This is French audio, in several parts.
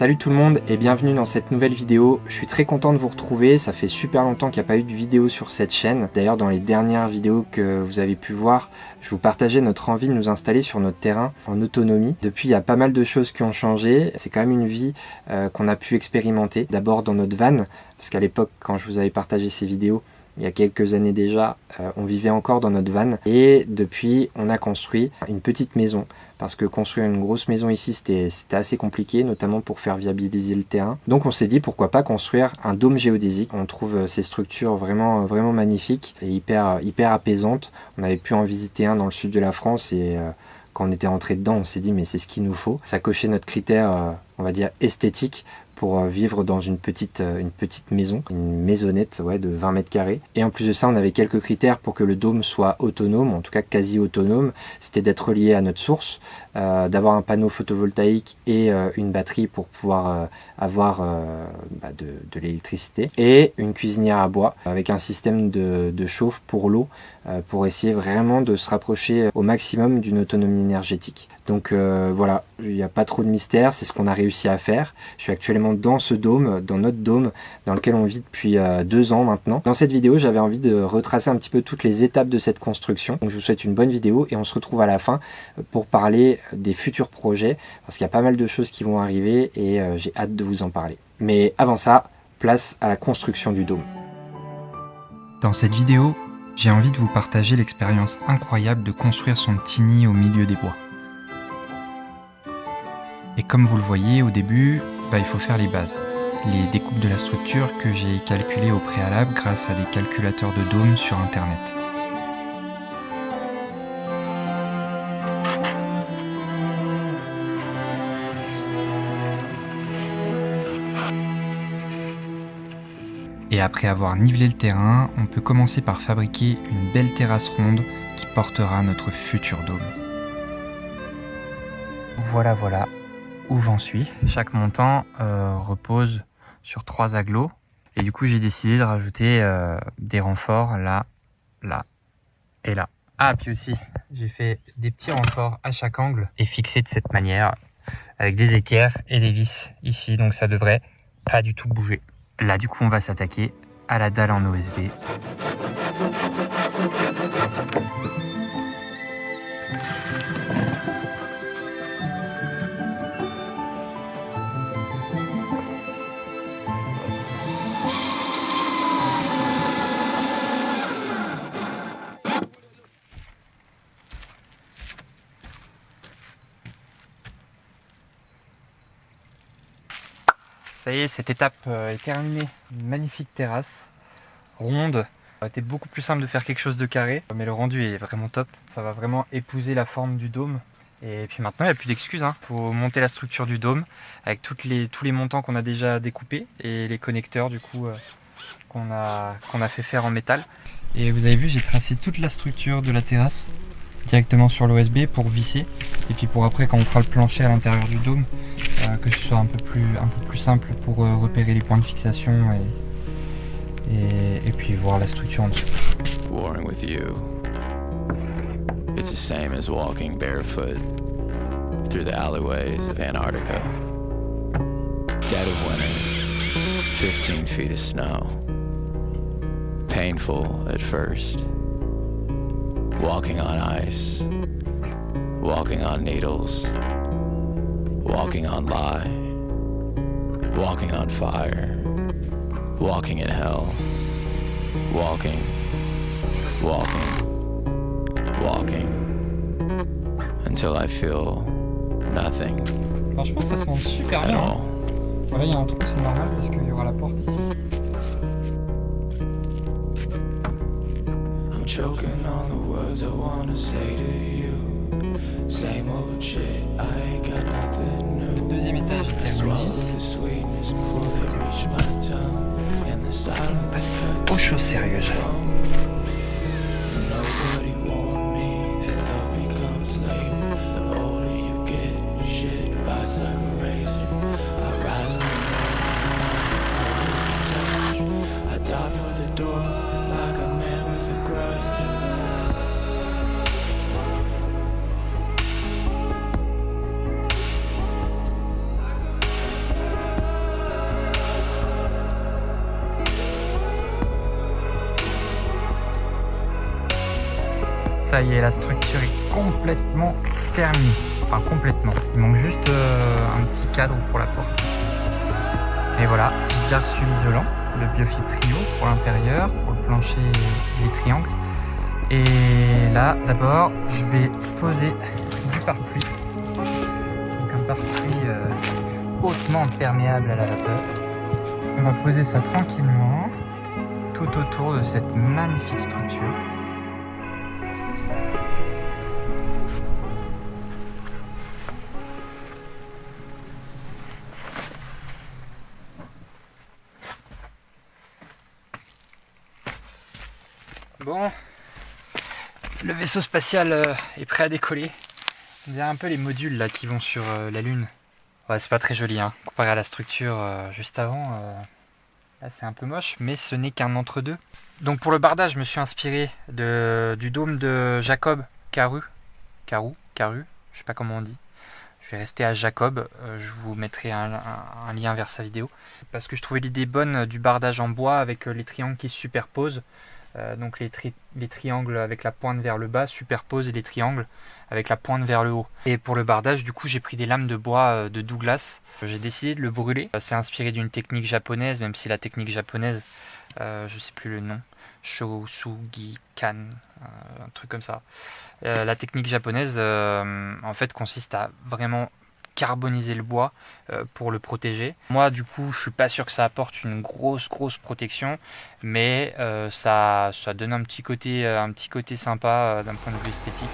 Salut tout le monde et bienvenue dans cette nouvelle vidéo. Je suis très content de vous retrouver, ça fait super longtemps qu'il n'y a pas eu de vidéo sur cette chaîne. D'ailleurs dans les dernières vidéos que vous avez pu voir, je vous partageais notre envie de nous installer sur notre terrain en autonomie. Depuis il y a pas mal de choses qui ont changé, c'est quand même une vie qu'on a pu expérimenter. D'abord dans notre van, parce qu'à l'époque quand je vous avais partagé ces vidéos, il y a quelques années déjà, on vivait encore dans notre van et depuis on a construit une petite maison parce que construire une grosse maison ici c'était assez compliqué, notamment pour faire viabiliser le terrain. Donc on s'est dit pourquoi pas construire un dôme géodésique. On trouve ces structures vraiment magnifiques et hyper apaisantes. On avait pu en visiter un dans le sud de la France et quand on était rentré dedans on s'est dit mais c'est ce qu'il nous faut. Ça cochait notre critère on va dire esthétique pour vivre dans une petite maison, une maisonnette de 20 mètres carrés. Et en plus de ça, on avait quelques critères pour que le dôme soit autonome, en tout cas quasi autonome. C'était d'être relié à notre source, d'avoir un panneau photovoltaïque et une batterie pour pouvoir avoir de l'électricité. Et une cuisinière à bois avec un système de chauffe pour l'eau, pour essayer vraiment de se rapprocher au maximum d'une autonomie énergétique. Donc voilà, il n'y a pas trop de mystère, c'est ce qu'on a réussi à faire. Je suis actuellement dans ce dôme, dans notre dôme, dans lequel on vit depuis 2 ans maintenant. Dans cette vidéo, j'avais envie de retracer un petit peu toutes les étapes de cette construction. Donc je vous souhaite une bonne vidéo et on se retrouve à la fin pour parler des futurs projets, parce qu'il y a pas mal de choses qui vont arriver et j'ai hâte de vous en parler. Mais avant ça, place à la construction du dôme. Dans cette vidéo, j'ai envie de vous partager l'expérience incroyable de construire son petit nid au milieu des bois. Et comme vous le voyez au début, il faut faire les bases. Les découpes de la structure que j'ai calculées au préalable grâce à des calculateurs de dôme sur internet. Et après avoir nivelé le terrain, on peut commencer par fabriquer une belle terrasse ronde qui portera notre futur dôme. Voilà où j'en suis. Chaque montant repose sur 3 agglos et du coup j'ai décidé de rajouter des renforts là et là. Ah, puis aussi j'ai fait des petits renforts à chaque angle et fixés de cette manière avec des équerres et des vis ici, donc ça devrait pas du tout bouger. Là du coup on va s'attaquer à la dalle en OSB. Ça y est, cette étape est terminée. Une magnifique terrasse, ronde. Ça a été beaucoup plus simple de faire quelque chose de carré, mais le rendu est vraiment top. Ça va vraiment épouser la forme du dôme. Et puis maintenant, il n'y a plus d'excuses. Il faut monter la structure du dôme avec tous les montants qu'on a déjà découpés et les connecteurs du coup qu'on a fait faire en métal. Et vous avez vu, j'ai tracé toute la structure de la terrasse directement sur l'OSB pour visser. Et puis pour après, quand on fera le plancher à l'intérieur du dôme, que ce soit un peu plus simple pour repérer les points de fixation et puis voir la structure en dessous. Warring with you, it's the same as walking barefoot through the alleyways of Antarctica. Dead of winter, 15 feet of snow. Painful at first. Walking on ice. Walking on needles. Walking on lie, walking on fire, walking in hell, walking, until I feel nothing. Franchement, ça se monte super bien. Là, il y a un trou, c'est normal parce qu'il y aura la porte ici. I'm choking on the words I wanna say to you. Same old shit, I ain't got nothing new. Le deuxième étage est terminé. Passe aux choses sérieuses. Ça y est, la structure est complètement terminée. Enfin, complètement. Il manque juste un petit cadre pour la porte ici. Et voilà, j'ai déjà reçu l'isolant, le Biofibre Trio pour l'intérieur, pour le plancher et les triangles. Et là, d'abord, je vais poser du pare-pluie. Donc un pare-pluie hautement perméable à la vapeur. On va poser ça tranquillement tout autour de cette magnifique structure. Bon, le vaisseau spatial est prêt à décoller. On dirait un peu les modules là qui vont sur la Lune. Ouais, c'est pas très joli hein, comparé à la structure juste avant. Là c'est un peu moche, mais ce n'est qu'un entre-deux. Donc pour le bardage, je me suis inspiré du dôme de Jacob Caru, je sais pas comment on dit. Je vais rester à Jacob, je vous mettrai un lien vers sa vidéo. Parce que je trouvais l'idée bonne du bardage en bois avec les triangles qui se superposent. Donc les triangles avec la pointe vers le bas superposent les triangles avec la pointe vers le haut. Et pour le bardage, du coup, j'ai pris des lames de bois de Douglas. J'ai décidé de le brûler. C'est inspiré d'une technique japonaise, même si la technique japonaise, je sais plus le nom, Shosugi-kan, un truc comme ça. La technique japonaise, en fait, consiste à vraiment carboniser le bois pour le protéger. Moi du coup je suis pas sûr que ça apporte une grosse protection, mais ça donne un petit côté sympa d'un point de vue esthétique.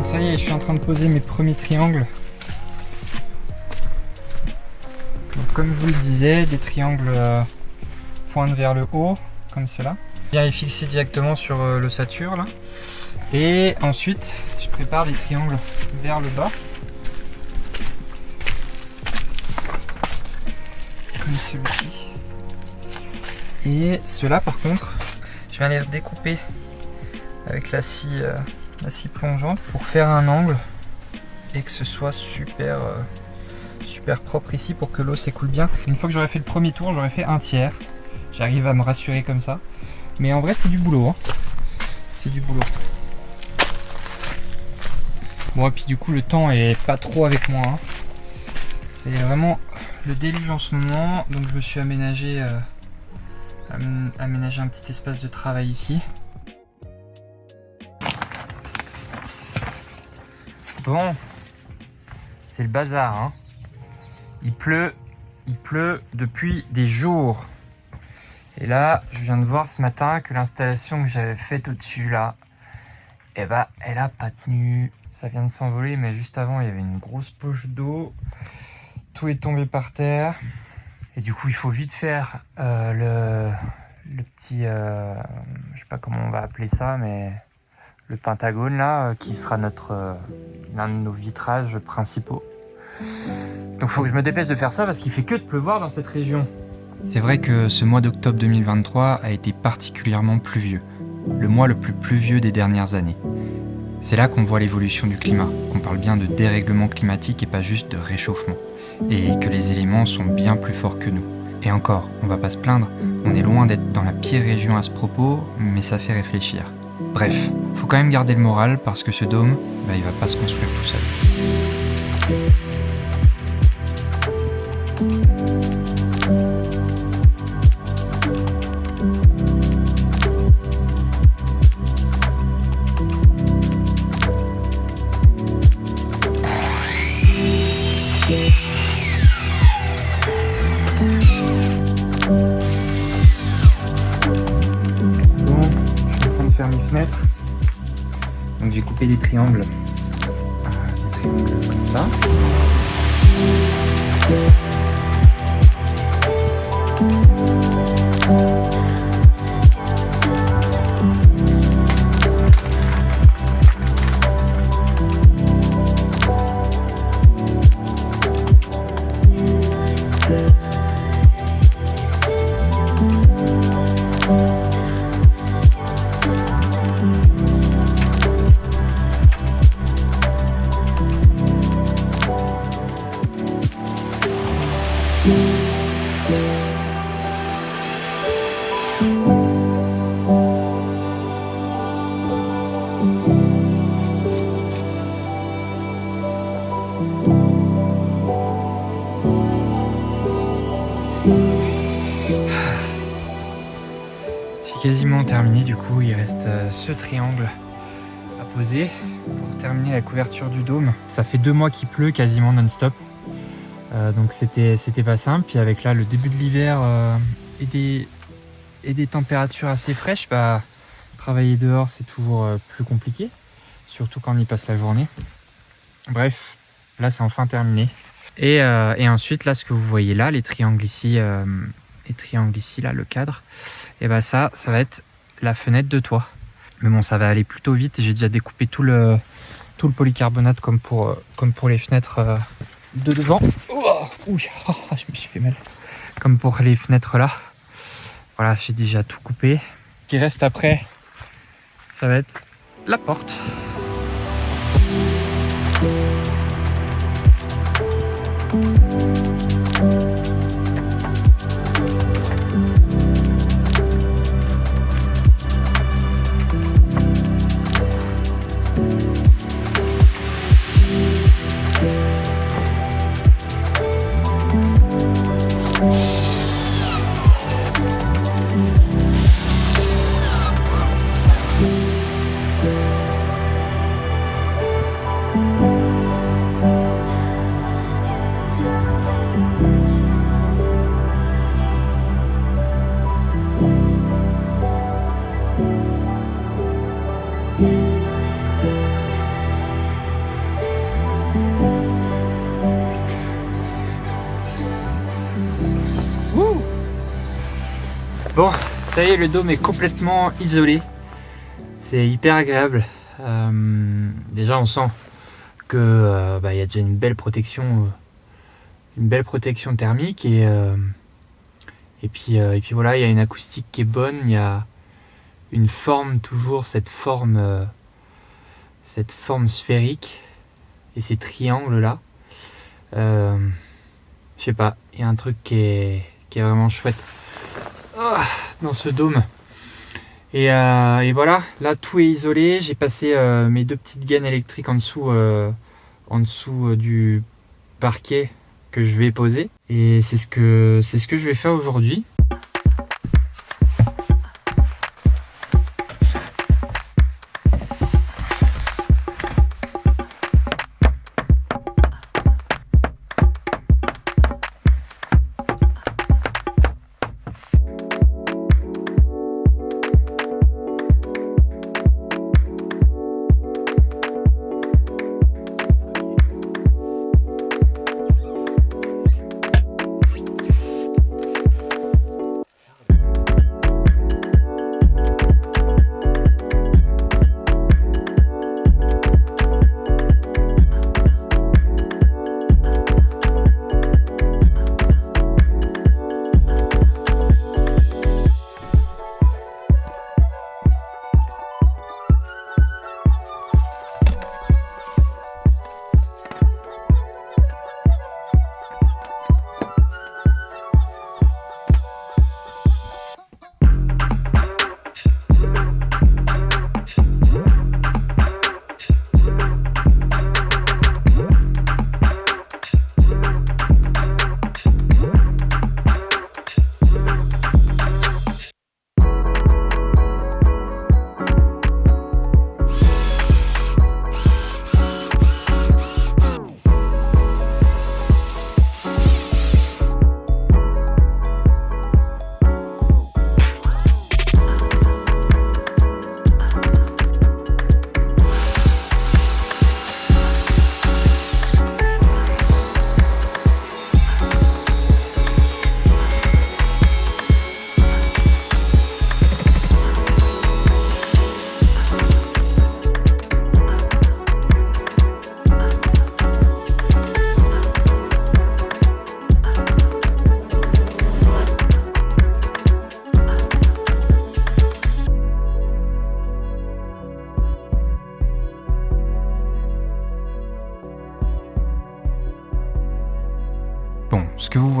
Ça y est, je suis en train de poser mes premiers triangles. Donc, comme je vous le disais, des triangles pointent vers le haut, comme cela. Je viens les fixer directement sur l'ossature là. Et ensuite, je prépare des triangles vers le bas. Comme celui-ci. Et ceux-là par contre, je viens les découper avec la scie plongeante pour faire un angle et que ce soit super propre ici pour que l'eau s'écoule bien. Une fois que j'aurai fait le premier tour, j'aurai fait un tiers. J'arrive à me rassurer comme ça. Mais en vrai c'est du boulot. Hein. C'est du boulot. Bon et puis du coup le temps est pas trop avec moi. Hein. C'est vraiment le déluge en ce moment. Donc je me suis aménagé un petit espace de travail ici. Bon, c'est le bazar, hein. Il pleut depuis des jours. Et là, je viens de voir ce matin que l'installation que j'avais faite au-dessus là, eh ben, elle a pas tenu. Ça vient de s'envoler, mais juste avant, il y avait une grosse poche d'eau. Tout est tombé par terre. Et du coup, il faut vite faire le petit, je sais pas comment on va appeler ça, mais le pentagone là, qui sera l'un de nos vitrages principaux. Donc il faut que je me dépêche de faire ça parce qu'il fait que de pleuvoir dans cette région. C'est vrai que ce mois d'octobre 2023 a été particulièrement pluvieux, le mois le plus pluvieux des dernières années. C'est là qu'on voit l'évolution du climat, qu'on parle bien de dérèglement climatique et pas juste de réchauffement, et que les éléments sont bien plus forts que nous. Et encore, on va pas se plaindre, on est loin d'être dans la pire région à ce propos, mais ça fait réfléchir. Bref, faut quand même garder le moral parce que ce dôme, il va pas se construire tout seul. Donc j'ai coupé des triangles triangle comme ça. J'ai quasiment terminé, du coup il reste ce triangle à poser pour terminer la couverture du dôme. Ça fait 2 mois qu'il pleut quasiment non-stop, donc c'était pas simple. Puis avec là le début de l'hiver et des températures assez fraîches, bah, travailler dehors c'est toujours plus compliqué, surtout quand on y passe la journée. Bref, là c'est enfin terminé. Et ensuite là ce que vous voyez là, les triangles ici là, le cadre, et bah ça va être la fenêtre de toit. Mais bon, ça va aller plutôt vite. J'ai déjà découpé tout le polycarbonate comme pour les fenêtres de devant. Ouh, je me suis fait mal. Comme pour les fenêtres là. Voilà, j'ai déjà tout coupé. Ce qui reste après, ça va être la porte. Bon, ça y est, le dôme est complètement isolé. C'est hyper agréable. Déjà, on sent que y a déjà une belle protection thermique et puis voilà, il y a une acoustique qui est bonne. Il y a une forme, toujours cette forme sphérique et ces triangles là. Je sais pas, il y a un truc qui est vraiment chouette dans ce dôme. Et voilà, là tout est isolé. J'ai passé mes 2 petites gaines électriques en dessous du parquet que je vais poser. Et c'est ce que je vais faire aujourd'hui.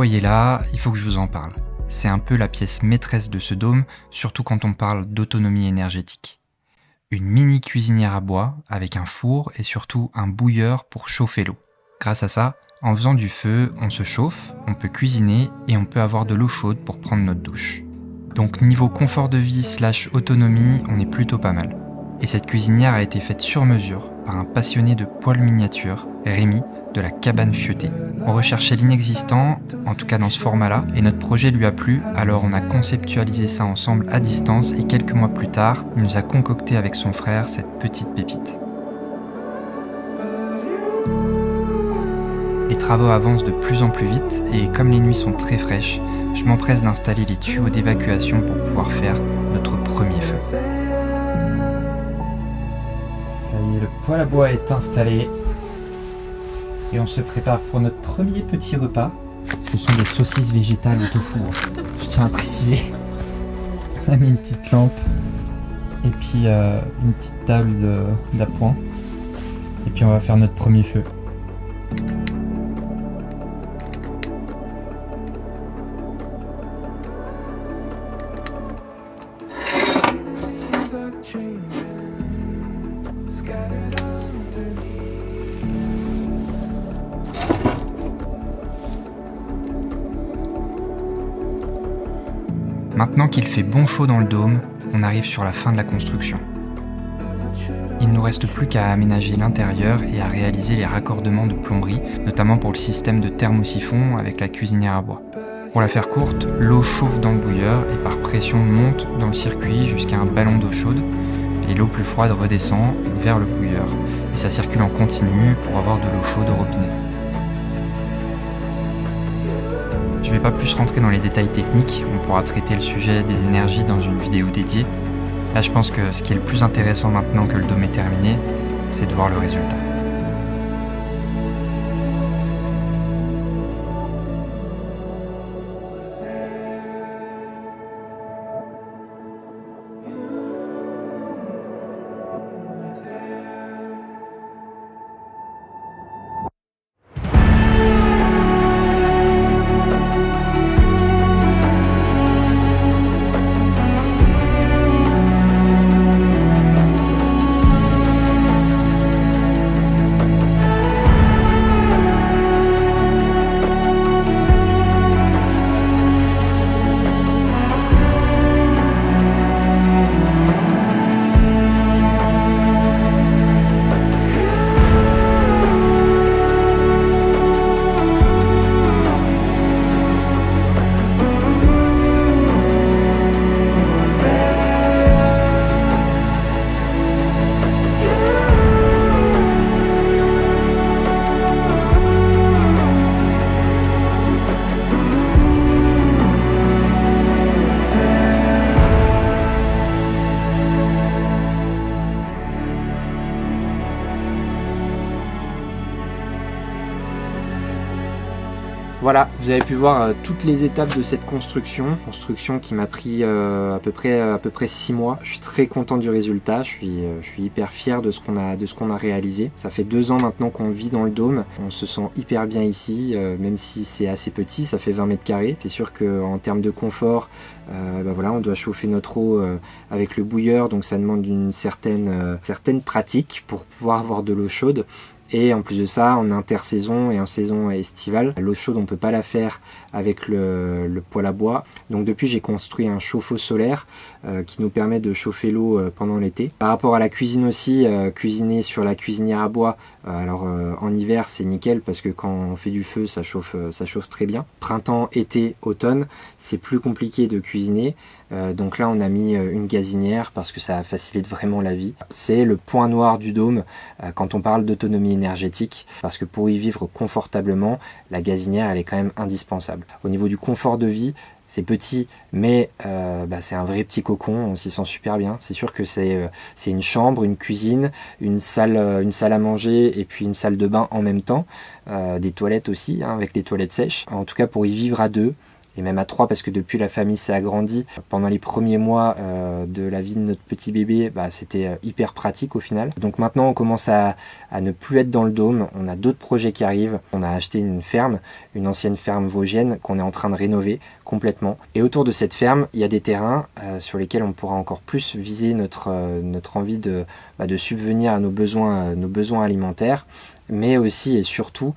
voyez là, il faut que je vous en parle. C'est un peu la pièce maîtresse de ce dôme, surtout quand on parle d'autonomie énergétique. Une mini cuisinière à bois avec un four et surtout un bouilleur pour chauffer l'eau. Grâce à ça, en faisant du feu, on se chauffe, on peut cuisiner et on peut avoir de l'eau chaude pour prendre notre douche. Donc niveau confort de vie / autonomie, on est plutôt pas mal. Et cette cuisinière a été faite sur mesure par un passionné de poêles miniatures, Rémi, de la Cabane Fieutée. On recherchait l'inexistant, en tout cas dans ce format-là, et notre projet lui a plu, alors on a conceptualisé ça ensemble à distance et quelques mois plus tard, il nous a concocté avec son frère cette petite pépite. Les travaux avancent de plus en plus vite et comme les nuits sont très fraîches, je m'empresse d'installer les tuyaux d'évacuation pour pouvoir faire notre premier feu. Ça y est, le poêle à bois est installé et on se prépare pour notre premier petit repas. Ce sont des saucisses végétales au tofu, je tiens à préciser. On a mis une petite lampe et puis une petite table d'appoint et puis on va faire notre premier feu. Maintenant qu'il fait bon chaud dans le dôme, on arrive sur la fin de la construction. Il ne nous reste plus qu'à aménager l'intérieur et à réaliser les raccordements de plomberie, notamment pour le système de thermosiphon avec la cuisinière à bois. Pour la faire courte, l'eau chauffe dans le bouilleur et par pression monte dans le circuit jusqu'à un ballon d'eau chaude et l'eau plus froide redescend vers le bouilleur et ça circule en continu pour avoir de l'eau chaude au robinet. Je ne vais pas plus rentrer dans les détails techniques, on pourra traiter le sujet des énergies dans une vidéo dédiée. Là je pense que ce qui est le plus intéressant maintenant que le dôme est terminé, c'est de voir le résultat. Voilà, vous avez pu voir toutes les étapes de cette construction qui m'a pris à peu près 6 mois. Je suis très content du résultat, je suis hyper fier de ce qu'on a réalisé. Ça fait 2 ans maintenant qu'on vit dans le dôme, on se sent hyper bien ici, même si c'est assez petit, ça fait 20 mètres carrés. C'est sûr qu'en termes de confort, voilà, on doit chauffer notre eau avec le bouilleur, donc ça demande une certaine pratique pour pouvoir avoir de l'eau chaude. Et en plus de ça, en intersaison et en saison estivale, l'eau chaude on peut pas la faire avec le poêle à bois. Donc depuis j'ai construit un chauffe-eau solaire qui nous permet de chauffer l'eau pendant l'été. Par rapport à la cuisine aussi, cuisiner sur la cuisinière à bois, alors en hiver c'est nickel parce que quand on fait du feu ça chauffe très bien. Printemps, été, automne, c'est plus compliqué de cuisiner. Donc là on a mis une gazinière parce que ça facilite vraiment la vie. C'est le point noir du dôme quand on parle d'autonomie énergétique, parce que pour y vivre confortablement, la gazinière elle est quand même indispensable. Au niveau du confort de vie, c'est petit, mais c'est un vrai petit cocon, on s'y sent super bien. C'est sûr que c'est une chambre, une cuisine, une salle à manger et puis une salle de bain en même temps. Des toilettes aussi, hein, avec les toilettes sèches. En tout cas, pour y vivre à deux, et même à 3 parce que depuis la famille s'est agrandie. Pendant les premiers mois de la vie de notre petit bébé, c'était hyper pratique au final. Donc maintenant on commence à ne plus être dans le dôme, on a d'autres projets qui arrivent. On a acheté une ferme, une ancienne ferme vosgienne qu'on est en train de rénover complètement. Et autour de cette ferme, il y a des terrains sur lesquels on pourra encore plus viser notre envie de subvenir à nos besoins alimentaires, mais aussi et surtout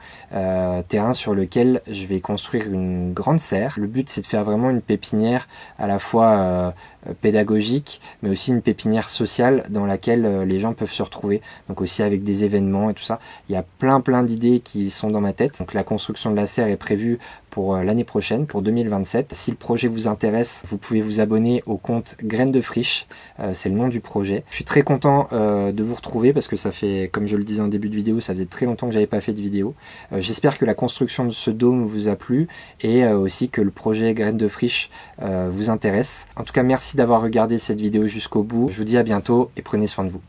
terrain sur lequel je vais construire une grande serre. Le but c'est de faire vraiment une pépinière à la fois pédagogique, mais aussi une pépinière sociale dans laquelle les gens peuvent se retrouver, donc aussi avec des événements et tout ça. Il y a plein d'idées qui sont dans ma tête. Donc la construction de la serre est prévue pour l'année prochaine, pour 2027. Si le projet vous intéresse, vous pouvez vous abonner au compte Graines de Friche, c'est le nom du projet. Je suis très content de vous retrouver parce que ça fait, comme je le disais en début de vidéo, ça faisait très longtemps que j'avais pas fait de vidéo. J'espère que la construction de ce dôme vous a plu et aussi que le projet Graines de Friche vous intéresse. En tout cas, merci d'avoir regardé cette vidéo jusqu'au bout. Je vous dis à bientôt et prenez soin de vous.